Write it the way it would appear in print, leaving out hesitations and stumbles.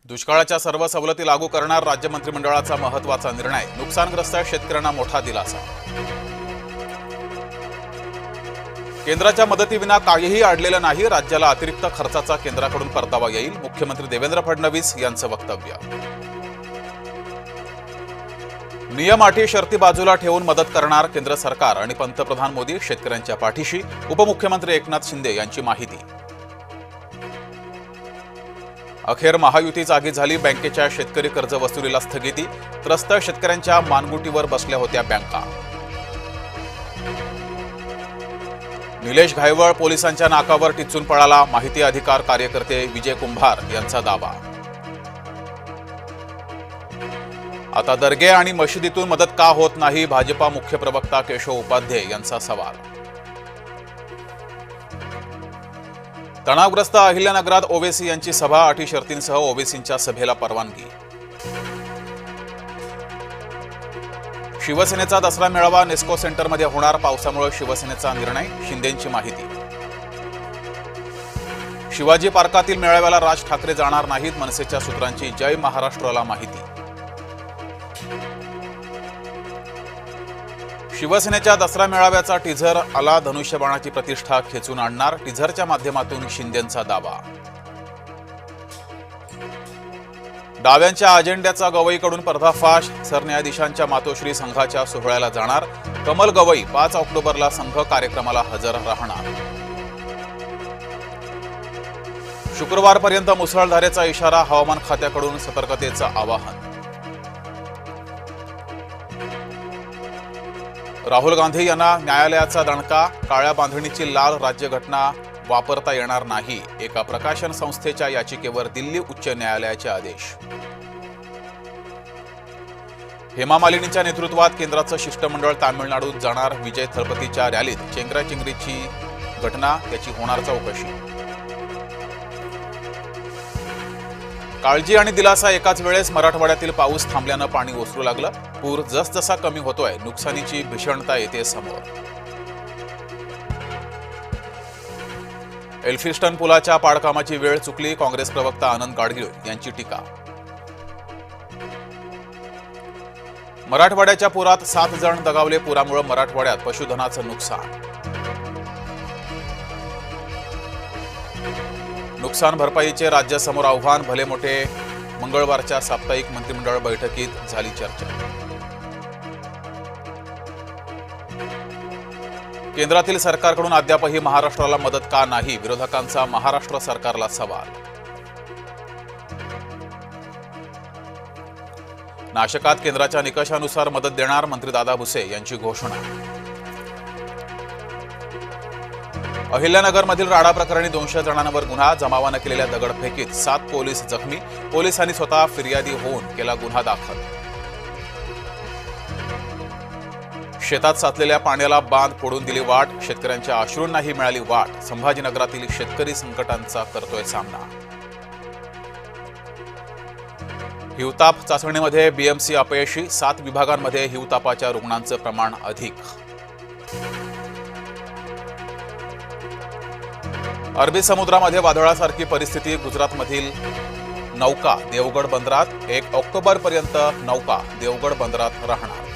दुष्काळाच्या सर्व सवलती लागू करणार राज्य मंत्रिमंडळाचा महत्त्वाचा निर्णय, नुकसानग्रस्त शेतकऱ्यांना मोठा दिलासा। केंद्राच्या मदतीविना काहीही अडलेलं नाही, राज्याला अतिरिक्त खर्चाचा केंद्राकडून परतावा येईल, मुख्यमंत्री देवेंद्र फडणवीस यांचं वक्तव्य। नियम अटी शर्ती बाजूला ठेवून मदत करणार केंद्र सरकार आणि पंतप्रधान मोदी शेतकऱ्यांच्या पाठीशी, उपमुख्यमंत्री एकनाथ शिंदे यांची माहिती। अखेर महायुती जागी झाली, बँकेच्या शेतकरी कर्ज वसुलीला स्थगिती, त्रस्त शेतकऱ्यांच्या मानगुटीवर बसल्या होत्या बँका। निलेश घायवळ पोलिसांच्या नाकावर टिचून पळाला, माहिती अधिकार कार्यकर्ते विजय कुंभार यांचा दावा। आता दर्गे आणि मशिदीतून मदत का होत नाही, भाजपा मुख्य प्रवक्ता केशव उपाध्ये यांचा सवाल। तणावग्रस्त अहिल्यानगरात ओवेसी यांची सभा, अटी शर्तींसह ओवेसींच्या सभेला परवानगी। शिवसेनेचा दसरा मेळावा नेस्को सेंटरमध्ये होणार, पावसामुळे शिवसेनेचा निर्णय, शिंदेंची माहिती। शिवाजी पार्कातील मेळाव्याला राज ठाकरे जाणार नाहीत, मनसेच्या सूत्रांची जय महाराष्ट्राला माहिती। शिवसेनेच्या दसरा मेळाव्याचा टीझर आला, धनुष्यबाणाची प्रतिष्ठा खेचून आणणार, टीझरच्या माध्यमातून शिंदेंचा दावा। डाव्यांच्या अजेंड्याचा गवईकडून पर्दाफाश, सरन्यायाधीशांच्या मातोश्री संघाच्या सोहळ्याला जाणार, कमल गवई 5 ऑक्टोबरला संघ कार्यक्रमाला हजर राहणार। शुक्रवारपर्यंत मुसळधारेचा इशारा, हवामान खात्याकडून सतर्कतेचं आवाहन। राहुल गांधी यांना न्यायालयाचा दणका, काळ्या बांधणीची लाल राज्यघटना वापरता येणार नाही, एका प्रकाशन संस्थेच्या याचिकेवर दिल्ली उच्च न्यायालयाचे आदेश। हेमा मालिनीच्या नेतृत्वात केंद्राचं शिष्टमंडळ तामिळनाडूत जाणार, विजय थळपतीच्या रॅलीत चेंगराचेंगरीची घटना, त्याची होणार चौकशी। काळजी आणि दिलासा एकाच वेळेस, मराठवाड्यातील पाऊस थांबल्यानं पाणी ओसरू लागलं, पूर जसजसा कमी होतोय नुकसानीची भीषणता येते समोर। एल्फिस्टन पुलाच्या पाडकामाची वेळ चुकली, काँग्रेस प्रवक्ता आनंद गाडगीळ यांची टीका। मराठवाड्याच्या पुरात 7 जण दगावले, पुरामुळे मराठवाड्यात पशुधनाचं नुकसान। नुकसान भरपाईचे राज्यासमोर आव्हान, भले मोठे, मंगळवारच्या साप्ताहिक मंत्रिमंडळ बैठकीत झाली चर्चा। केंद्रातील सरकारकडून अद्यापही महाराष्ट्राला मदत का नाही, विरोधकांचा महाराष्ट्र सरकारला सवाल। नाशकात केंद्राच्या निकषानुसार मदत देणार, मंत्री दादा भुसे यांची घोषणा। अहिल्यानगरमधील राडा प्रकरणी 200 जणांवर गुन्हा, जमावानं केलेल्या दगडफेकीत 7 पोलीस जखमी, पोलिसांनी स्वतः फिर्यादी होऊन केला गुन्हा दाखल। शेतात साचलेल्या पाण्याला बांध फोडून दिली वाट, शेतकऱ्यांच्या अश्रूंनाही मिळाली वाट, संभाजीनगरातील शेतकरी संकटांचा करतोय सामना। हिवताप चाचणीमध्ये बीएमसी अपयशी, 7 विभागांमध्ये हिवतापाच्या रुग्णांचं प्रमाण अधिक। अरबी समुद्रामध्ये वादळासारखी परिस्थिती, गुजरातमधील नौका देवगड बंदरात, 1 ऑक्टोबरपर्यंत नौका देवगड बंदरात राहणार।